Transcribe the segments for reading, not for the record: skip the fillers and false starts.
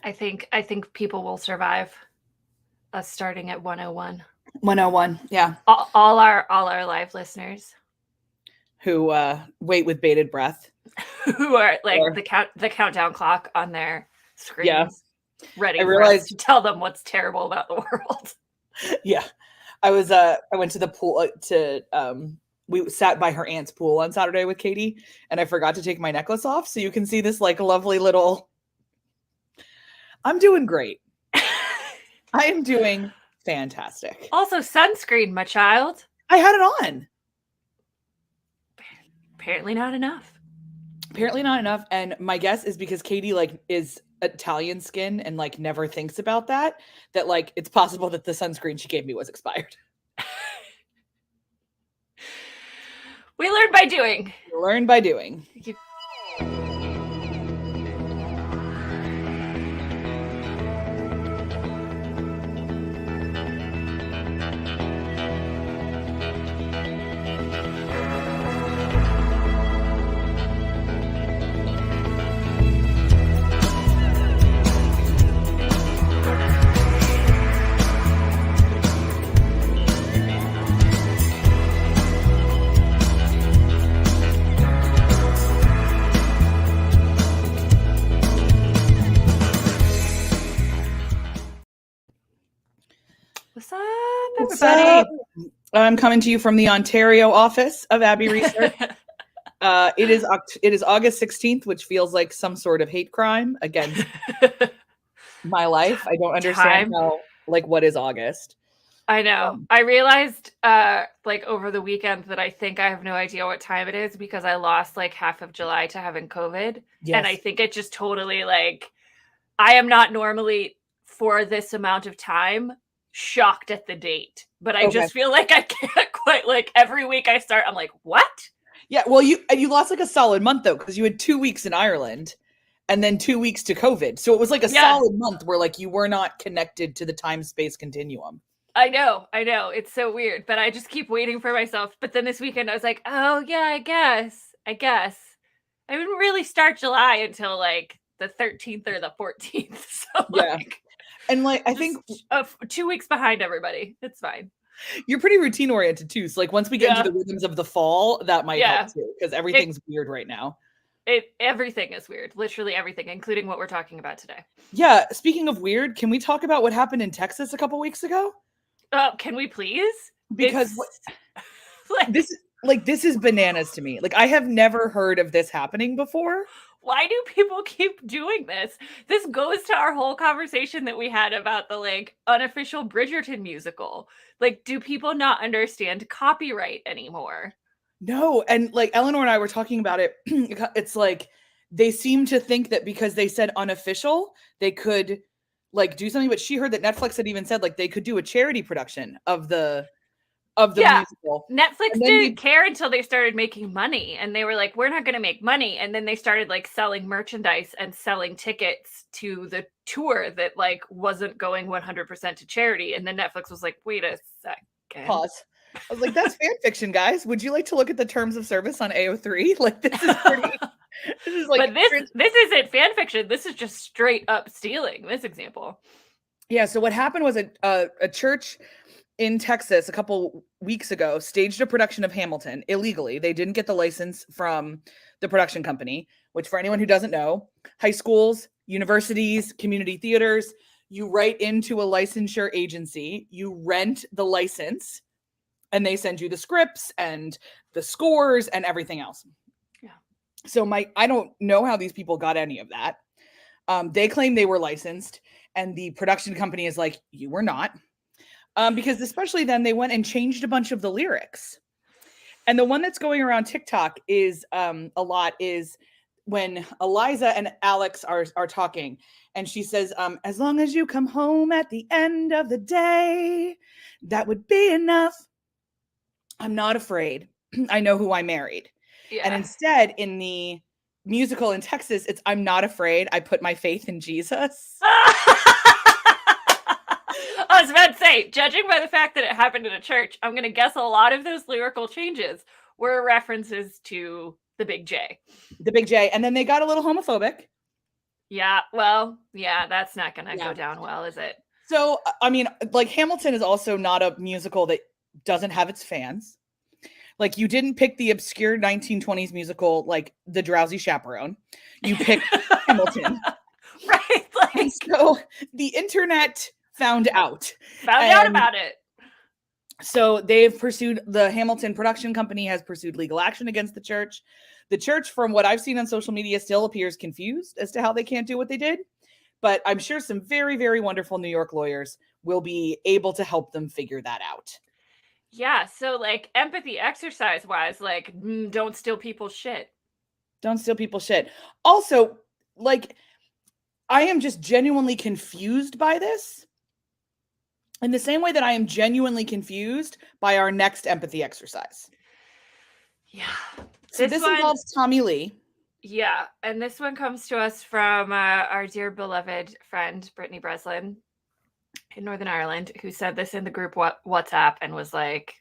I think people will survive us starting at 101. 101, yeah. All our live listeners Who wait with bated breath. who are like Or, the countdown clock on their yeah. screens, ready I for us realized, to tell them what's terrible about the world. yeah. I went to the pool we sat by her aunt's pool on Saturday with Katie, and I forgot to take my necklace off, so you can see this like lovely little. I'm doing great. I am doing fantastic. Also, sunscreen, my child. I had it on. Apparently not enough. Apparently not enough, and my guess is because Katie like is Italian skin and like never thinks about that like it's possible that the sunscreen she gave me was expired. We learn by doing. You learn by doing. What's up, everybody? I'm coming to you from the Ontario office of Abby Research. It is August 16th, which feels like some sort of hate crime against my life. I don't understand how, like, what is August? I know. I realized like over the weekend that I think I have no idea what time it is because I lost like half of July to having COVID. Yes. And I think it just totally like, I am not normally for this amount of time shocked at the date, but I just feel like I can't quite, like, every week I start, I'm like, what? Yeah, well, you lost like a solid month though, because you had 2 weeks in Ireland and then 2 weeks to COVID. So it was like a solid month where like you were not connected to the time-space continuum. I know. It's so weird, but I just keep waiting for myself. But then this weekend I was like, oh yeah, I guess. I didn't really start July until like the 13th or the 14th. So yeah. And like, I think 2 weeks behind everybody. It's fine. You're pretty routine oriented too. So like once we get into the rhythms of the fall, that might help too, because everything's weird right now. Everything is weird. Literally everything, including what we're talking about today. Yeah. Speaking of weird, can we talk about what happened in Texas a couple weeks ago? Can we please? Because this is bananas to me. Like, I have never heard of this happening before. Why do people keep doing this? This goes to our whole conversation that we had about the like unofficial Bridgerton musical. Like, do people not understand copyright anymore? No. And like Eleanor and I were talking about it. It's like they seem to think that because they said unofficial, they could like do something. But she heard that Netflix had even said like they could do a charity production of the musical. Netflix didn't care until they started making money, and they were like, we're not going to make money. And then they started like selling merchandise and selling tickets to the tour that like wasn't going 100% to charity. And then Netflix was like, wait a second. Pause. I was like, that's fan fiction, guys. Would you like to look at the terms of service on AO3? Like, this is pretty. This is like, but this isn't fan fiction. This is just straight up stealing. This example. Yeah. So what happened was a church in Texas a couple weeks ago staged a production of Hamilton illegally. They didn't get the license from the production company, which for anyone who doesn't know, high schools, universities, community theaters, you write into a licensure agency, you rent the license, and they send you the scripts and the scores and everything else. Yeah. So I don't know how these people got any of that. They claim they were licensed, and the production company is like, you were not. Because especially then they went and changed a bunch of the lyrics. And the one that's going around TikTok is a lot is when Eliza and Alex are talking, and she says, as long as you come home at the end of the day, that would be enough. I'm not afraid. I know who I married. Yeah. And instead in the musical in Texas, it's I'm not afraid. I put my faith in Jesus. I was about to say, judging by the fact that it happened in a church, I'm going to guess a lot of those lyrical changes were references to the Big J. The Big J. And then they got a little homophobic. Yeah, well, yeah, that's not gonna Yeah. go down well, is it? So, I mean, like Hamilton is also not a musical that doesn't have its fans. Like you didn't pick the obscure 1920s musical like The Drowsy Chaperone. You picked Hamilton. Right, And like so the internet found out. found out And about it. so they've pursued, the Hamilton production company has pursued legal action against the church. The church, from what I've seen on social media, still appears confused as to how they can't do what they did. But I'm sure some very, very wonderful New York lawyers will be able to help them figure that out. Yeah, so like empathy exercise wise, like don't steal people's shit. Don't steal people's shit. Also, like, I am just genuinely confused by this in the same way that I am genuinely confused by our next empathy exercise. Yeah. So this involves Tommy Lee. Yeah, and this one comes to us from our dear beloved friend Brittney Breslin in Northern Ireland, who said this in the group WhatsApp and was like,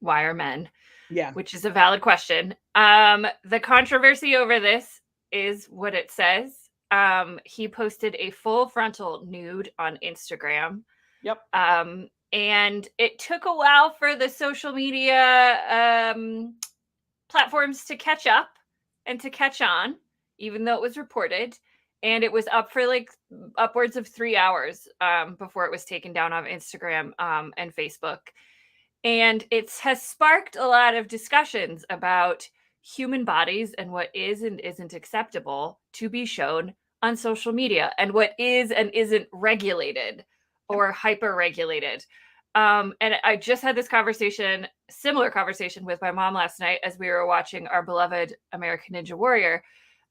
"Why are men?" Yeah, which is a valid question. The controversy over this is what it says. He posted a full frontal nude on Instagram. Yep. And it took a while for the social media platforms to catch up and to catch on, even though it was reported. And it was up for like upwards of 3 hours before it was taken down off Instagram and Facebook. And it has sparked a lot of discussions about human bodies and what is and isn't acceptable to be shown on social media and what is and isn't regulated or hyper regulated. And I just had this conversation, similar conversation with my mom last night as we were watching our beloved American Ninja Warrior.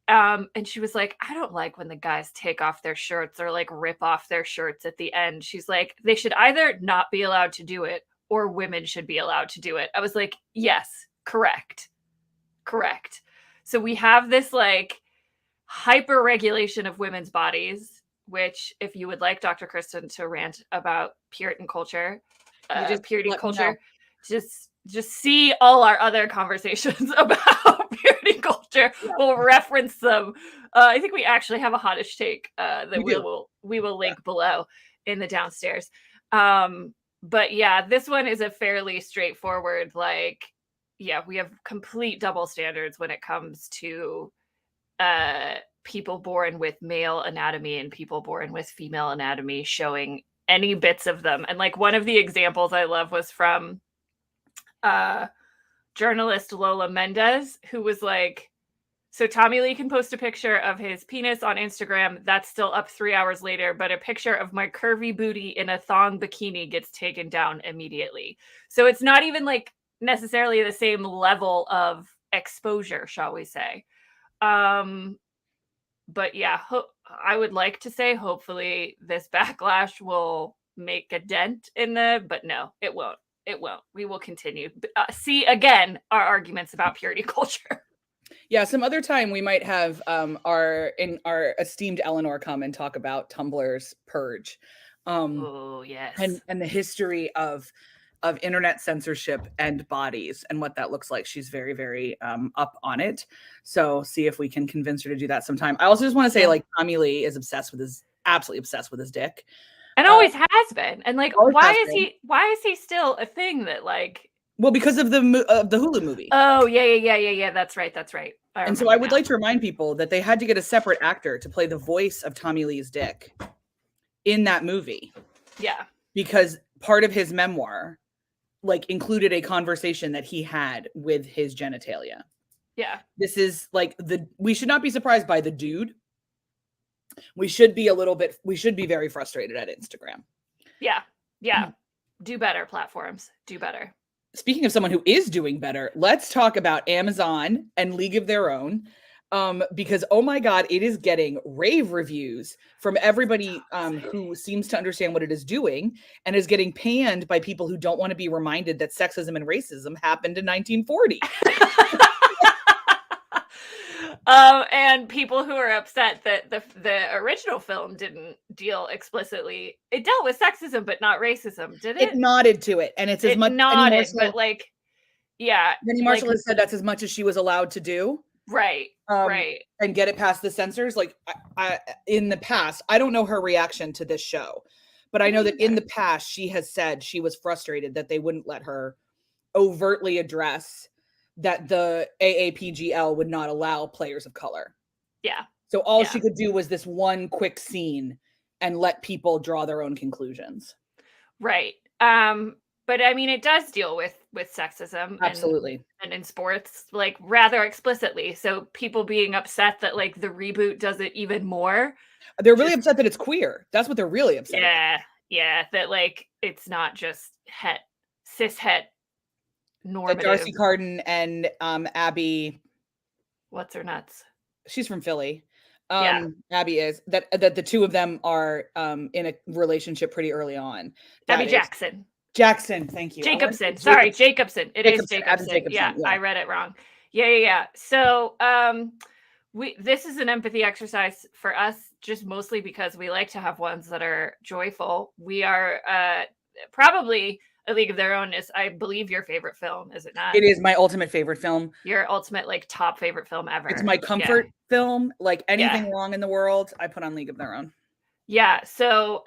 And she was like, I don't like when the guys take off their shirts or like rip off their shirts at the end. She's like, they should either not be allowed to do it or women should be allowed to do it. I was like, yes, correct. Correct. So we have this like hyper regulation of women's bodies, which if you would like Dr. Kristen to rant about Puritan culture, purity culture, just see all our other conversations about purity culture. Yeah. We'll reference them. I think we actually have a hottish take that we will link below in the downstairs. But yeah, this one is a fairly straightforward, like, yeah, we have complete double standards when it comes to people born with male anatomy and people born with female anatomy showing any bits of them. And like one of the examples I love was from journalist Lola Mendez, who was like, so Tommy Lee can post a picture of his penis on Instagram. That's still up 3 hours later, but a picture of my curvy booty in a thong bikini gets taken down immediately. So it's not even like necessarily the same level of exposure, shall we say. But yeah, I would like to say hopefully this backlash will make a dent in but no, it won't. It won't. We will continue. See again our arguments about purity culture. Yeah, some other time we might have our esteemed Eleanor come and talk about Tumblr's purge. Oh yes, and the history of internet censorship and bodies and what that looks like. She's very, very up on it. So see if we can convince her to do that sometime. I also just want to say, like, Tommy Lee is absolutely obsessed with his dick. And always has been. And like, why is he still a thing that like? Well, because of the Hulu movie. Oh yeah. That's right. And so I would like to remind people that they had to get a separate actor to play the voice of Tommy Lee's dick in that movie. Yeah. Because part of his memoir, like, included a conversation that he had with his genitalia. Yeah. This is like we should not be surprised by the dude. We should be very frustrated at Instagram. Yeah. Yeah. Do better, platforms. Do better. Speaking of someone who is doing better, let's talk about Amazon and League of Their Own. Because, oh my God, it is getting rave reviews from everybody who seems to understand what it is doing and is getting panned by people who don't want to be reminded that sexism and racism happened in 1940. And people who are upset that the original film didn't deal explicitly. It dealt with sexism, but not racism, did it? It nodded to it. And it's as much nodded, but like, yeah. Penny Marshall has said that's as much as she was allowed to do. Right. Right. and get it past the censors. Like in the past, I don't know her reaction to this show, but I know that in the past she has said she was frustrated that they wouldn't let her overtly address that the AAPGL would not allow players of color. Yeah. So all she could do was this one quick scene and let people draw their own conclusions. Right. But I mean, it does deal with sexism, Absolutely, and in sports, like, rather explicitly. So people being upset that, like, the reboot does it even more. they're really upset that it's queer. That's what they're really upset about. Yeah, that, like, it's not just cis het normative. That Darcy Carden and Abby, what's her nuts? She's from Philly. Yeah. Abby is that the two of them are in a relationship pretty early on. Abby Jackson. Thank you. Jacobson. Sorry, Jacobson. It is Jacobson. Yeah, I read it wrong. Yeah. So this is an empathy exercise for us, just mostly because we like to have ones that are joyful. We are probably A League of Their Own is, I believe, your favorite film, is it not? It is my ultimate favorite film. Your ultimate, like, top favorite film ever. It's my comfort film. Like, anything wrong in the world, I put on League of Their Own. Yeah. So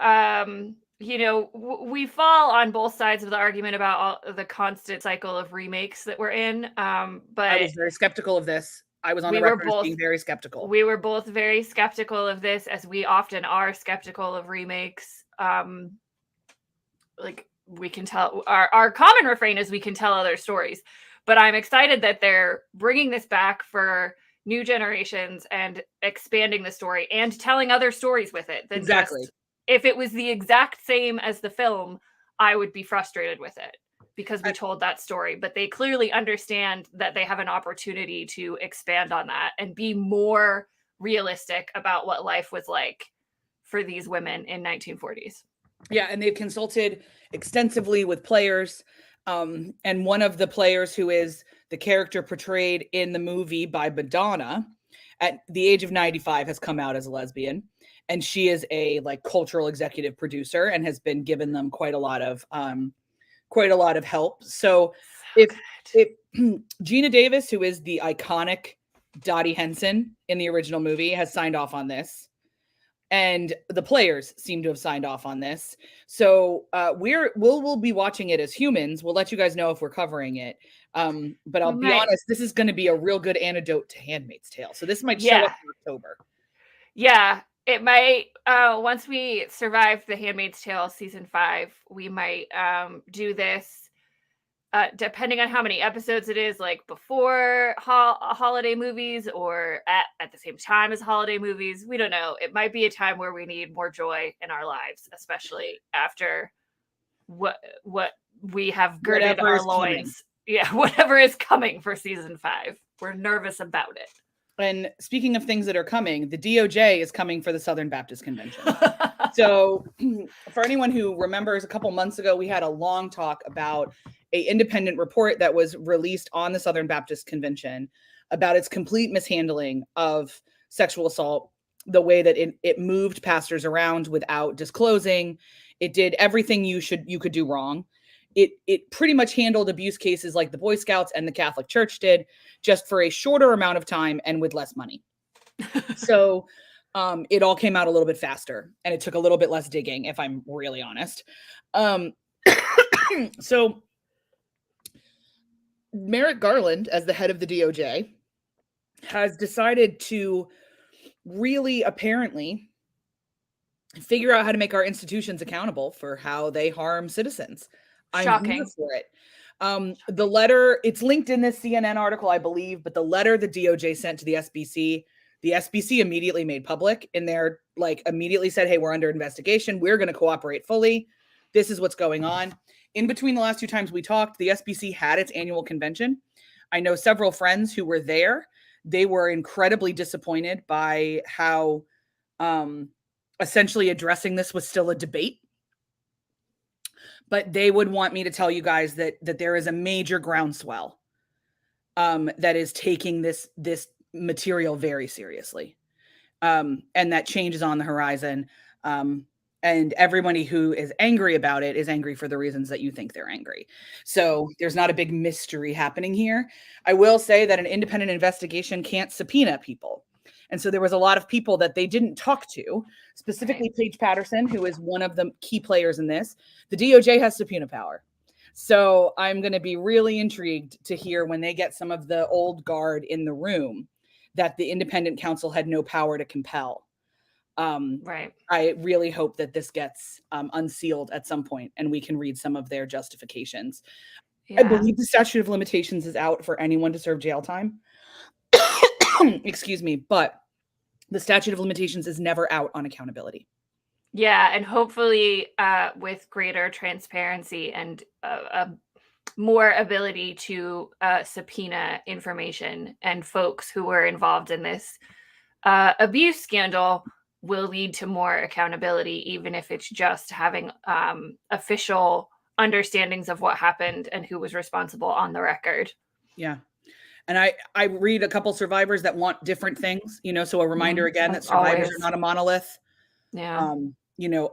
you know, we fall on both sides of the argument about the constant cycle of remakes that we're in. But I was very skeptical of this. I was on the record as being very skeptical. We were both very skeptical of this, as we often are skeptical of remakes. Like, we can tell, our common refrain is we can tell other stories. But I'm excited that they're bringing this back for new generations and expanding the story and telling other stories with it. Exactly. If it was the exact same as the film, I would be frustrated with it because we told that story. But they clearly understand that they have an opportunity to expand on that and be more realistic about what life was like for these women in 1940s. Yeah, and they've consulted extensively with players. And one of the players, who is the character portrayed in the movie by Madonna, at the age of 95, has come out as a lesbian. And she is a, like, cultural executive producer and has been given them quite a lot of help. So if Gina Davis, who is the iconic Dottie Henson in the original movie, has signed off on this, and the players seem to have signed off on this. So we'll be watching it as humans. We'll let you guys know if we're covering it. But I'll be honest, this is going to be a real good antidote to Handmaid's Tale. So this might show up in October. Yeah, it might. Once we survive the Handmaid's Tale season 5, we might do this. Depending on how many episodes it is, like before holiday movies or at the same time as holiday movies. We don't know. It might be a time where we need more joy in our lives, especially after what we have girded our loins. Yeah, whatever is coming for season 5. We're nervous about it. And speaking of things that are coming, the DOJ is coming for the Southern Baptist Convention. So for anyone who remembers, a couple months ago, we had a long talk about an independent report that was released on the Southern Baptist Convention about its complete mishandling of sexual assault, the way that it moved pastors around without disclosing. It did everything you could do wrong. It pretty much handled abuse cases like the Boy Scouts and the Catholic Church did, just for a shorter amount of time and with less money. So it all came out a little bit faster, and it took a little bit less digging, if I'm really honest. So Merrick Garland, as the head of the DOJ, has decided to really, apparently, figure out how to make our institutions accountable for how they harm citizens. Shocking. I'm here for it. The letter, it's linked in this CNN article, I believe, but the letter the DOJ sent to the SBC immediately made public, and they're like, immediately said, hey, we're under investigation. We're going to cooperate fully. This is what's going on. In between the last 2 times we talked, the SBC had its annual convention. I know several friends who were there. They were incredibly disappointed by how essentially addressing this was still a debate. But they would want me to tell you guys that there is a major groundswell that is taking this material very seriously, and that change is on the horizon. And everybody who is angry about it is angry for the reasons that you think they're angry. So there's not a big mystery happening here. I will say that an independent investigation can't subpoena people. And so there was a lot of people that they didn't talk to, specifically Paige Patterson, who is one of the key players in this. The DOJ has subpoena power. So I'm going to be really intrigued to hear when they get some of the old guard in the room that the independent counsel had no power to compel. Right. I really hope that this gets unsealed at some point and we can read some of their justifications. Yeah. I believe the statute of limitations is out for anyone to serve jail time. Excuse me, but the statute of limitations is never out on accountability. Yeah, and hopefully with greater transparency and more ability to subpoena information, and folks who were involved in this abuse scandal will lead to more accountability, even if it's just having official understandings of what happened and who was responsible on the record. Yeah. And I read a couple survivors that want different things, you know, so a reminder again that survivors are not a monolith. Yeah. You know,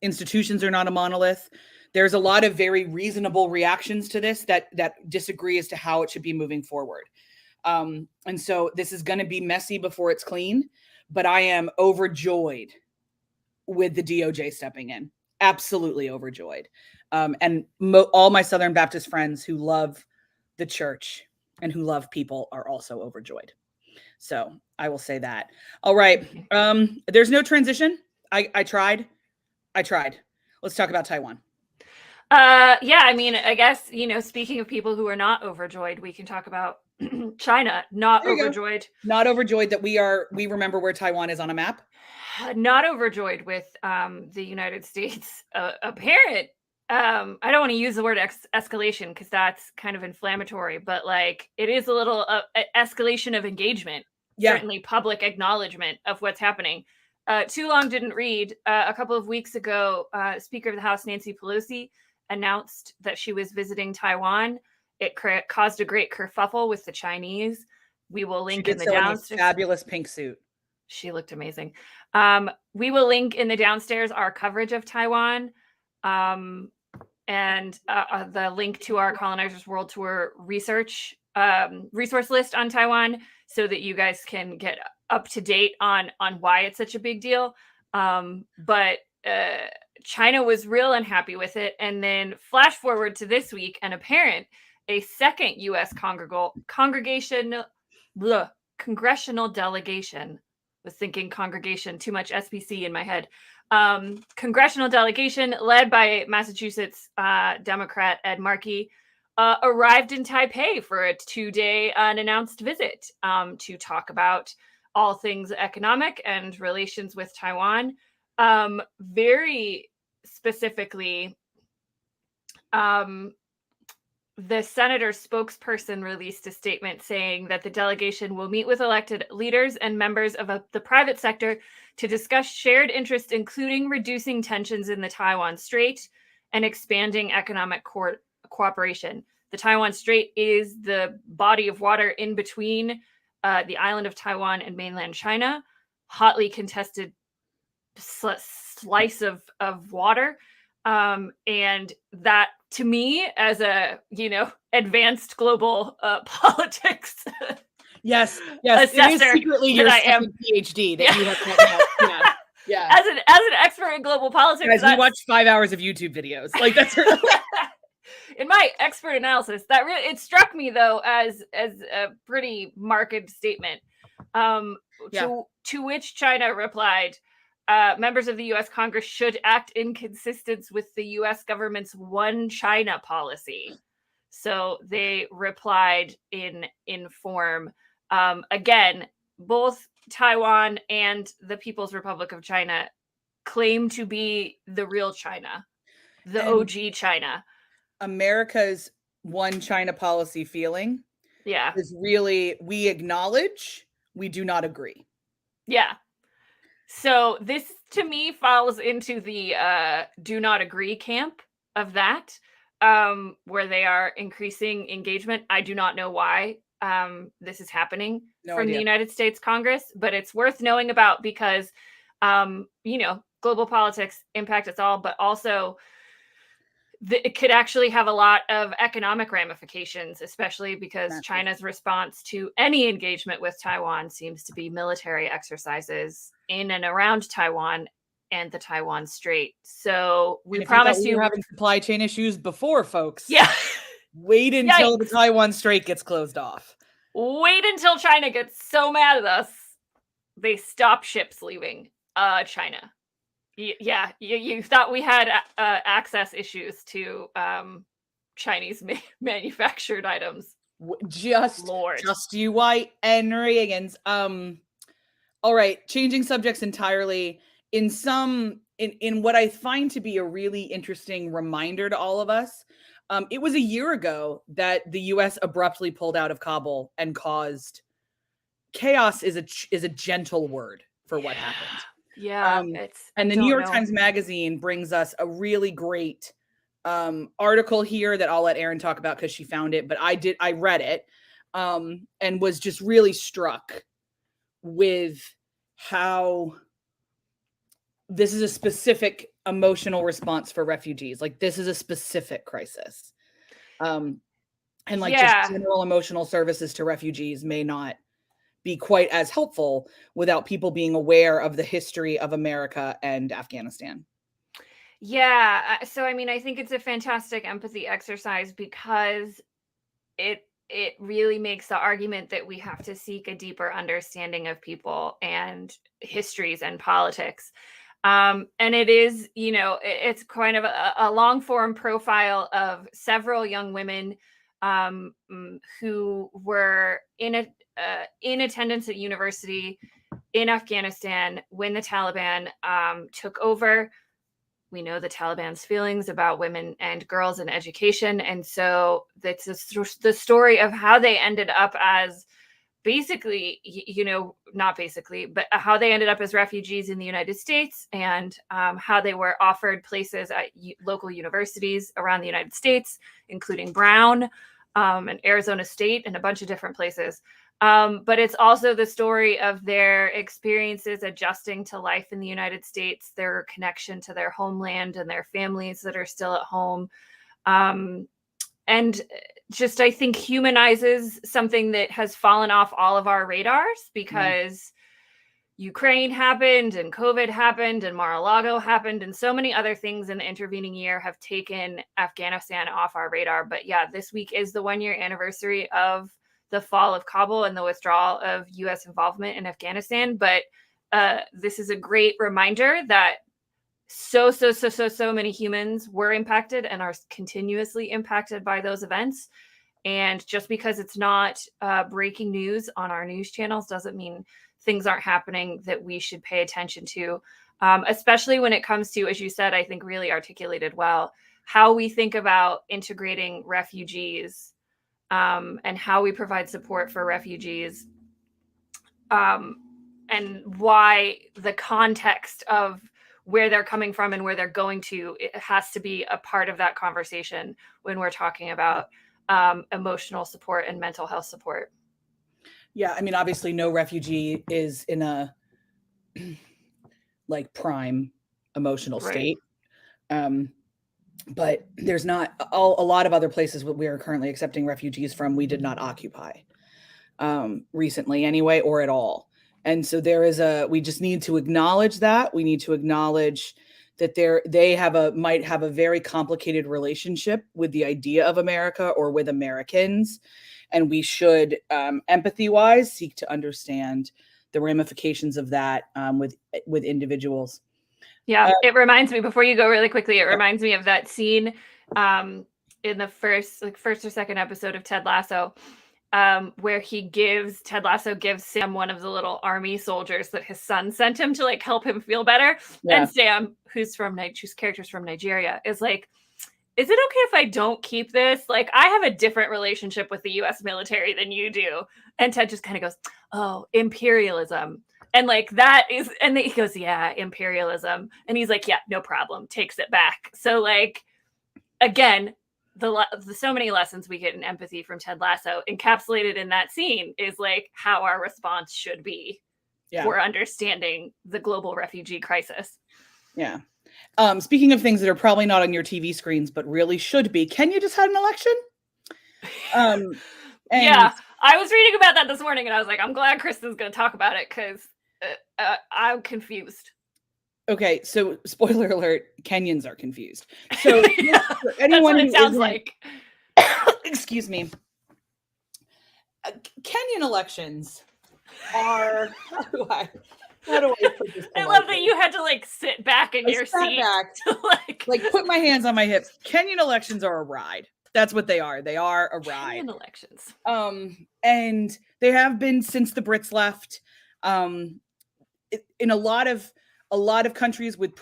institutions are not a monolith. There's a lot of very reasonable reactions to this that disagree as to how it should be moving forward. And so this is going to be messy before it's clean, but I am overjoyed with the DOJ stepping in. Absolutely overjoyed. And all my Southern Baptist friends who love the church and who love people are also overjoyed. So I will say that. All right. There's no transition. I tried. Let's talk about Taiwan. Yeah, I mean, I guess, you know, speaking of people who are not overjoyed, we can talk about China. Not overjoyed. Not overjoyed that we remember where Taiwan is on a map. Not overjoyed with the United States apparent. I don't want to use the word escalation because that's kind of inflammatory, but like it is a little escalation of engagement. Yeah. Certainly public acknowledgement of what's happening. Too long didn't read. A couple of weeks ago, Speaker of the House Nancy Pelosi announced that she was visiting Taiwan. It caused a great kerfuffle with the Chinese. We will link in the downstairs. Fabulous pink suit. She looked amazing. We will link in the downstairs our coverage of Taiwan and the link to our Colonizers World Tour resource list on Taiwan so that you guys can get up to date on why it's such a big deal. But China was real unhappy with it. And then flash forward to this week, a second U.S. congressional delegation. Was thinking congregation, too much SPC in my head. Congressional delegation led by Massachusetts Democrat Ed Markey arrived in Taipei for a 2-day unannounced visit to talk about all things economic and relations with Taiwan. Very specifically, the senator's spokesperson released a statement saying that the delegation will meet with elected leaders and members of the private sector to discuss shared interests, including reducing tensions in the Taiwan Strait and expanding economic cooperation. The Taiwan Strait is the body of water in between the island of Taiwan and mainland China, hotly contested slice of water. And that, to me, as a, you know, advanced global politics yes it is secretly your second PhD that you have yeah as an expert in global politics. Guys, we watched 5 hours of YouTube videos, like that's in my expert analysis. That really, it struck me though as a pretty marked statement, to which China replied, members of the U.S. Congress should act in consistence with the U.S. government's One China policy. So they replied in form. Again, both Taiwan and the People's Republic of China claim to be the real China, the OG China. America's One China policy feeling is really, we acknowledge, we do not agree. Yeah. So this, to me, falls into the do not agree camp of that, where they are increasing engagement. I do not know why this is happening from the United States Congress, but it's worth knowing about because, you know, global politics impact us all, but also it could actually have a lot of economic ramifications, especially because China's response to any engagement with Taiwan seems to be military exercises in and around Taiwan and the Taiwan Strait. So we promise you were having supply chain issues before, folks. Yeah. Wait until the Taiwan Strait gets closed off. Wait until China gets so mad at us, they stop ships leaving China. Yeah, you thought we had access issues to Chinese manufactured items. Just you white and Reagan's. All right, changing subjects entirely. In what I find to be a really interesting reminder to all of us, it was a year ago that the U.S. abruptly pulled out of Kabul and caused chaos. Is a gentle word for what happened. Yeah, and the New York Times Magazine brings us a really great article here that I'll let Erin talk about because she found it, but I read it and was just really struck with how this is a specific emotional response for refugees. Like, this is a specific crisis. And just general emotional services to refugees may not be quite as helpful without people being aware of the history of America and Afghanistan. Yeah. So, I mean, I think it's a fantastic empathy exercise because it really makes the argument that we have to seek a deeper understanding of people and histories and politics. And it is, it's kind of a long form profile of several young women who were in attendance at university in Afghanistan when the Taliban took over. We know the Taliban's feelings about women and girls in education. And so that's the story of how they ended up as basically, not basically, but how they ended up as refugees in the United States and how they were offered places at local universities around the United States, including Brown and Arizona State and a bunch of different places. But it's also the story of their experiences adjusting to life in the United States, their connection to their homeland and their families that are still at home. And just, I think, humanizes something that has fallen off all of our radars because Ukraine happened and COVID happened and Mar-a-Lago happened and so many other things in the intervening year have taken Afghanistan off our radar. But yeah, this week is the 1-year anniversary of the fall of Kabul and the withdrawal of U.S. involvement in Afghanistan. But this is a great reminder that so many humans were impacted and are continuously impacted by those events. And just because it's not breaking news on our news channels doesn't mean things aren't happening that we should pay attention to, especially when it comes to, as you said, I think really articulated well, how we think about integrating refugees and how we provide support for refugees and why the context of where they're coming from and where they're going to, it has to be a part of that conversation when we're talking about emotional support and mental health support. Yeah, I mean, obviously no refugee is in a prime emotional state. But there's not a lot of other places we are currently accepting refugees from we did not occupy recently anyway, or at all. And so we just need to acknowledge that. We need to acknowledge that they might have a very complicated relationship with the idea of America or with Americans. And we should, empathy-wise, seek to understand the ramifications of that with individuals. Yeah, it reminds me, before you go really quickly, it reminds me of that scene in the first or second episode of Ted Lasso, where Ted Lasso gives Sam one of the little army soldiers that his son sent him to help him feel better. Yeah. And Sam, whose character's from Nigeria, is like, is it okay if I don't keep this? I have a different relationship with the US military than you do. And Ted just kind of goes, oh, imperialism. And that is, and he goes, yeah, imperialism. And he's like, yeah, no problem. Takes it back. So again, so many lessons we get in empathy from Ted Lasso encapsulated in that scene is how our response should be for understanding the global refugee crisis. Yeah. Speaking of things that are probably not on your TV screens, but really should be, Kenya just had an election. Yeah, I was reading about that this morning, and I was like, I'm glad Kristen's going to talk about it because I'm confused. Okay, so spoiler alert: Kenyans are confused. So Yeah, for anyone that's what it sounds like. Excuse me. Kenyan elections are how do I put this? I love that you had to like sit back in your seat to like put my hands on my hips. Kenyan elections are a ride. That's what they are. They are a ride. Kenyan elections. And they have been since the Brits left. In a lot of countries with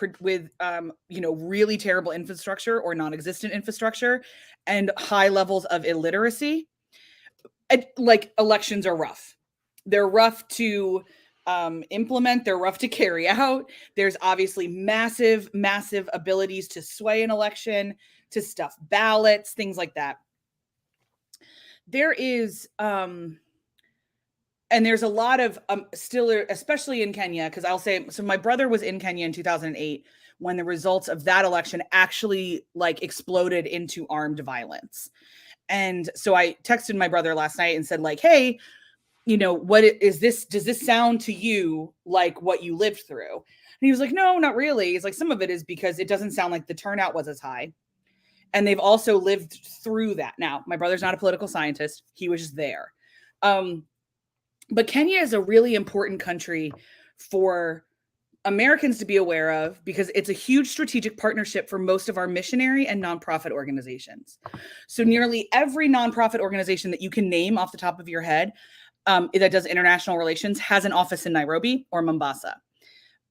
really terrible infrastructure or non-existent infrastructure and high levels of illiteracy, like elections are rough. They're rough to implement. They're rough to carry out. There's obviously massive abilities to sway an election, to stuff ballots, things like that. There is and there's a lot of still, especially in Kenya, because I'll say, so my brother was in Kenya in 2008 when the results of that election actually like exploded into armed violence. And so I texted my brother last night and said like, hey, what is this? Does this sound to you like what you lived through? And he was like, no, not really. It's like some of it is because it doesn't sound like the turnout was as high. And they've also lived through that. Now, my brother's not a political scientist. He was just there. But Kenya is a really important country for Americans to be aware of because it's a huge strategic partnership for most of our missionary and nonprofit organizations. So nearly every nonprofit organization that you can name off the top of your head that does international relations has an office in Nairobi or Mombasa.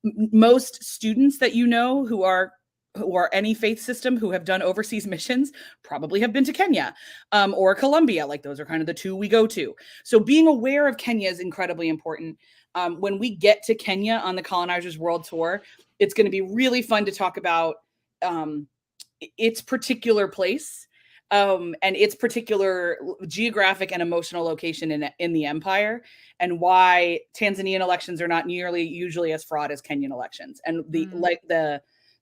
Most students that who are any faith system who have done overseas missions probably have been to Kenya or Colombia. Like those are kind of the two we go to. So being aware of Kenya is incredibly important. When we get to Kenya on the Colonizers World Tour, it's going to be really fun to talk about its particular place and its particular geographic and emotional location in the empire, and why Tanzanian elections are not nearly usually as fraught as Kenyan elections, and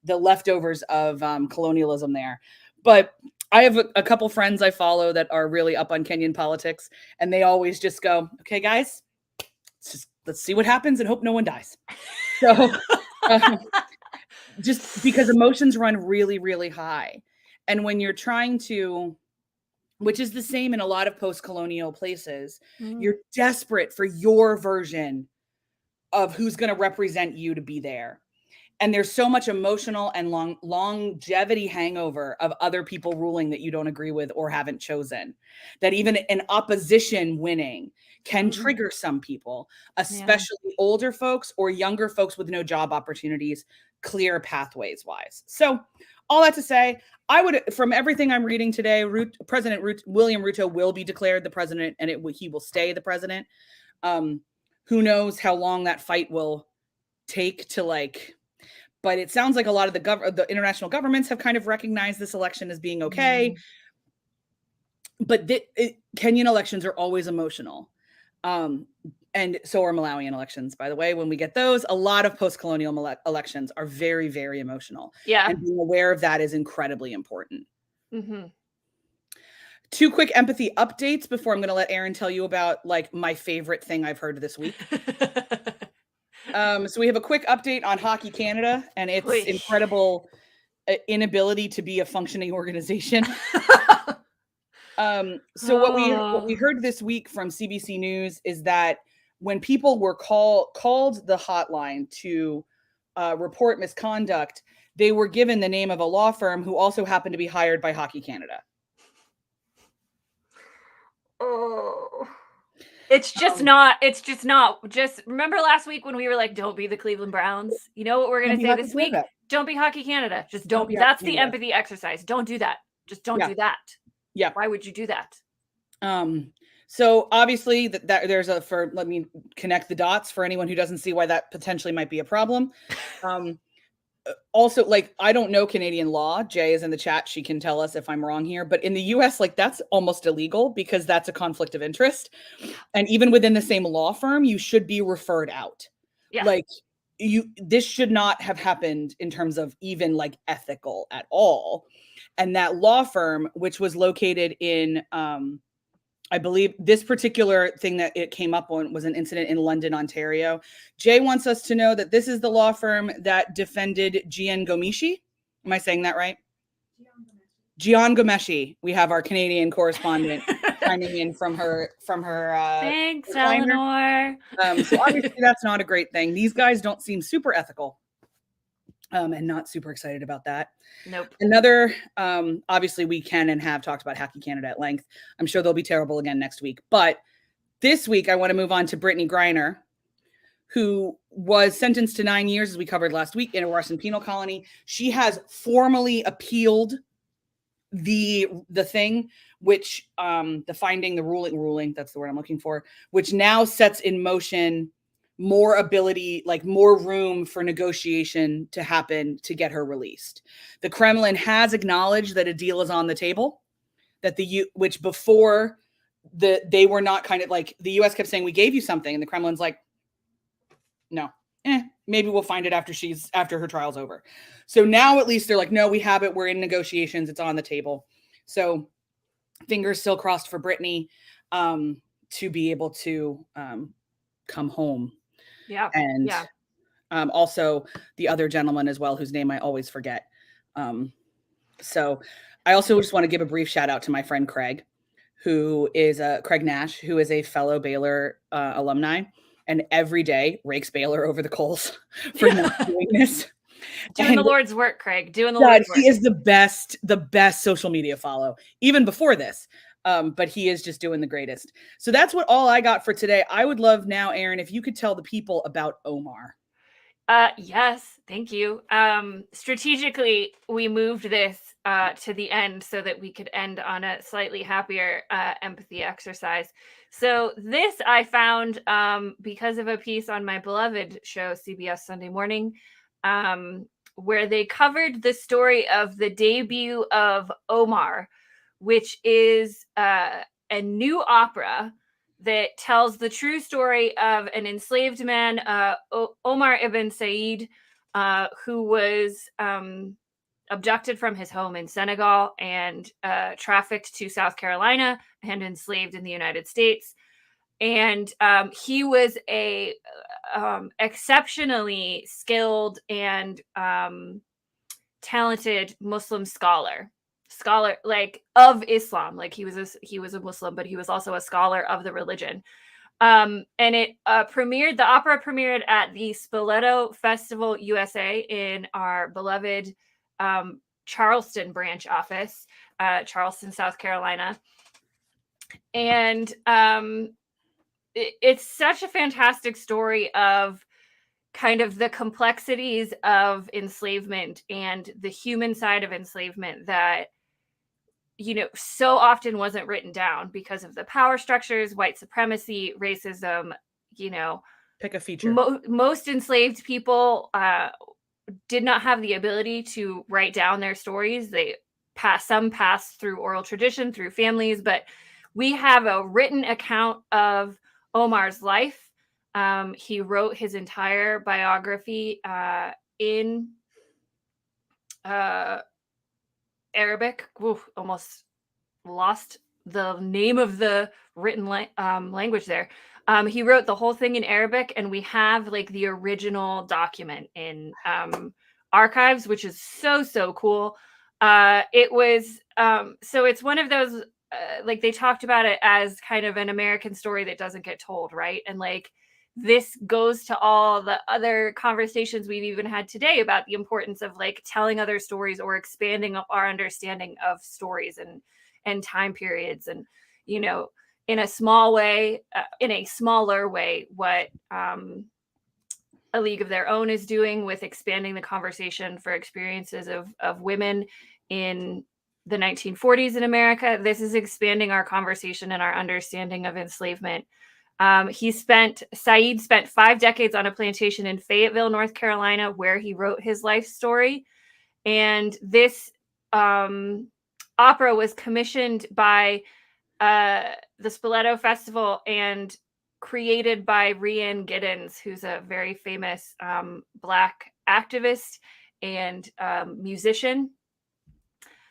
the leftovers of colonialism there. But I have a couple friends I follow that are really up on Kenyan politics, and they always just go, okay, guys, let's see what happens and hope no one dies. So just because emotions run really, really high. And when you're trying to, which is the same in a lot of post-colonial places, you're desperate for your version of who's going to represent you to be there. And there's so much emotional and longevity hangover of other people ruling that you don't agree with or haven't chosen, that even an opposition winning can trigger some people, especially older folks or younger folks with no job opportunities, clear pathways wise. So all that to say, from everything I'm reading today, President William Ruto will be declared the president, and he will stay the president. Who knows how long that fight will take to but it sounds like a lot of the international governments have kind of recognized this election as being okay. But Kenyan elections are always emotional. And so are Malawian elections, by the way. When we get those, a lot of post-colonial elections are very, very emotional. Yeah. And being aware of that is incredibly important. Two quick empathy updates before I'm going to let Erin tell you about my favorite thing I've heard this week. So we have a quick update on Hockey Canada and its incredible inability to be a functioning organization. So what we heard this week from CBC News is that when people were called the hotline to report misconduct, they were given the name of a law firm who also happened to be hired by Hockey Canada. It's just remember last week when we were like, don't be the Cleveland Browns. You know what we're going to say this week? Don't be Hockey Canada. Just don't be. That's the empathy exercise. Don't do that. Just don't do that. Yeah. Why would you do that? So obviously that there's let me connect the dots for anyone who doesn't see why that potentially might be a problem. Also, I don't know Canadian law. Jay is in the chat. She can tell us if I'm wrong here. But in the US, that's almost illegal because that's a conflict of interest. And even within the same law firm, you should be referred out. Yeah. this should not have happened in terms of even like ethical at all. And that law firm, which was located in, I believe this particular thing that it came up on was an incident in London, Ontario. Jay wants us to know that this is the law firm that defended Gian Gomeshi. Am I saying that right? Gian Gomeshi. We have our Canadian correspondent chiming in from her Thanks, Griner. Eleanor. So obviously that's not a great thing. These guys don't seem super ethical. And not super excited about that. Nope. Another, obviously we can and have talked about Hacky Canada at length. I'm sure they'll be terrible again next week. But this week, I want to move on to Brittney Griner, who was sentenced to 9 years, as we covered last week, in a Russian penal colony. She has formally appealed the thing, which the ruling, that's the word I'm looking for, which now sets in motion more ability, like more room for negotiation to happen to get her released. The Kremlin has acknowledged that a deal is on the table, that which before they were not, kind of like the US kept saying, we gave you something. And the Kremlin's like, no, maybe we'll find it after her trial's over. So now at least they're like, no, we have it. We're in negotiations. It's on the table. So fingers still crossed for Brittney to be able to come home. Yeah. And yeah. Also the other gentleman as well, whose name I always forget. So I also just want to give a brief shout out to my friend Craig, Craig Nash, who is a fellow Baylor alumni, and every day rakes Baylor over the coals for not doing this. Doing the Lord's work, Craig. Doing the Lord's work. He is the best social media follow, even before this. But he is just doing the greatest. So that's all I got for today. I would love now, Aaron, if you could tell the people about Omar. Yes, thank you. Strategically, we moved this to the end so that we could end on a slightly happier empathy exercise. So this I found because of a piece on my beloved show, CBS Sunday Morning, where they covered the story of the debut of Omar, which is a new opera that tells the true story of an enslaved man, Omar ibn Said, who was abducted from his home in Senegal and trafficked to South Carolina and enslaved in the United States. And he was a exceptionally skilled and talented Muslim scholar like of Islam. Like he was a Muslim, but he was also a scholar of the religion. And it the opera premiered at the Spoleto Festival USA in our beloved Charleston branch office, Charleston, South Carolina. And it's such a fantastic story of kind of the complexities of enslavement and the human side of enslavement that, so often wasn't written down because of the power structures, white supremacy, racism, Pick a feature. Most enslaved people did not have the ability to write down their stories. Some passed through oral tradition, through families, but we have a written account of Omar's life. He wrote his entire biography in Arabic. Oof, almost lost the name of the written language there. He wrote the whole thing in Arabic, and we have like the original document in archives, which is so cool. It was so it's one of those like they talked about it as kind of an American story that doesn't get told, right? And like this goes to all the other conversations we've even had today about the importance of like telling other stories or expanding our understanding of stories and time periods, and in a small way, in a smaller way, what A League of Their Own is doing with expanding the conversation for experiences of women in the 1940s in America. This is expanding our conversation and our understanding of enslavement. Said spent 5 decades on a plantation in Fayetteville, North Carolina, where he wrote his life story. And this opera was commissioned by the Spoleto Festival and created by Rian Giddens, who's a very famous Black activist and musician.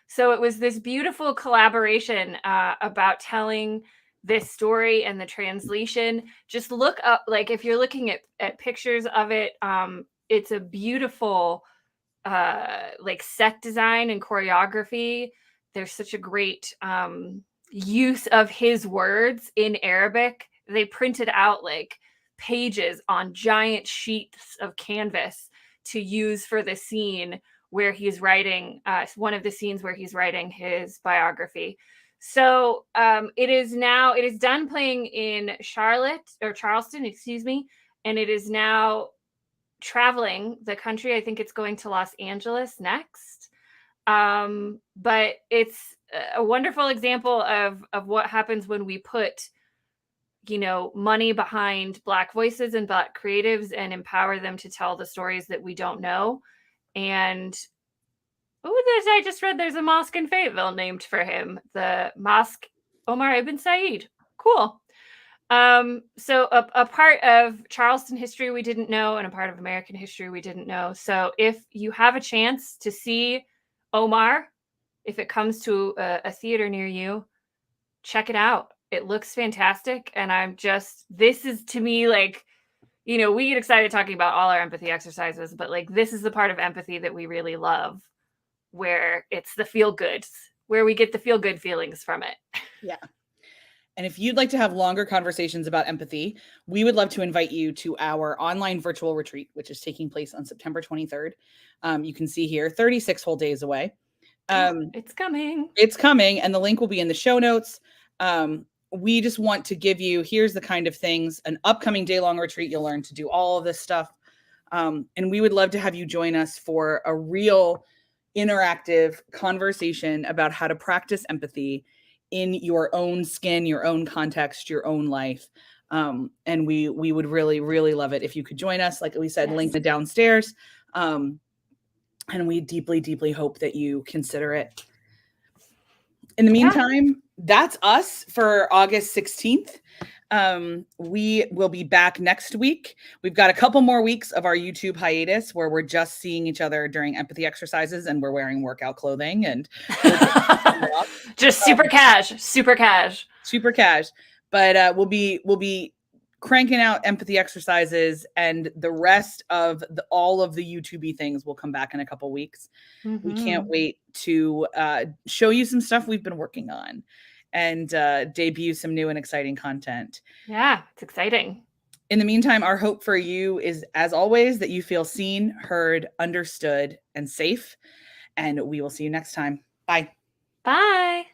So it was this beautiful collaboration about telling this story and the translation. Just look up, like if you're looking at pictures of it, it's a beautiful like set design and choreography. There's such a great use of his words in Arabic. They printed out like pages on giant sheets of canvas to use for the scene where he's writing one of the scenes where he's writing his biography. So it is done playing in Charleston, excuse me, and it is now traveling the country. I think it's going to Los Angeles next. But it's a wonderful example of what happens when we put, money behind Black voices and Black creatives and empower them to tell the stories that we don't know. And I just read there's a mosque in Fayetteville named for him, the Mosque Omar ibn Said. Cool. So a part of Charleston history we didn't know, and a part of American history we didn't know. So if you have a chance to see Omar, if it comes to a theater near you, check it out. It looks fantastic. And this is to me like, we get excited talking about all our empathy exercises, but like this is the part of empathy that we really love, where it's the feel good, where we get the feel good feelings from it. Yeah. And if you'd like to have longer conversations about empathy, we would love to invite you to our online virtual retreat, which is taking place on September 23rd. You can see here, 36 whole days away. It's coming. It's coming, and the link will be in the show notes. We just want to give you, here's the kind of things, an upcoming day-long retreat. You'll learn to do all of this stuff. And we would love to have you join us for a real interactive conversation about how to practice empathy in your own skin, your own context, your own life. And we would really, really love it if you could join us. Like we said, yes. Link downstairs. And we deeply, deeply hope that you consider it. In the meantime, that's us for August 16th. We will be back next week. We've got a couple more weeks of our YouTube hiatus where we're just seeing each other during empathy exercises and we're wearing workout clothing and just super cash. But we'll be cranking out empathy exercises, and the rest of all of the YouTube-y things will come back in a couple weeks. Mm-hmm. We can't wait to show you some stuff we've been working on and debut some new and exciting content. Yeah, it's exciting. In the meantime, our hope for you is, as always, that you feel seen, heard, understood, and safe. And we will see you next time. Bye. Bye.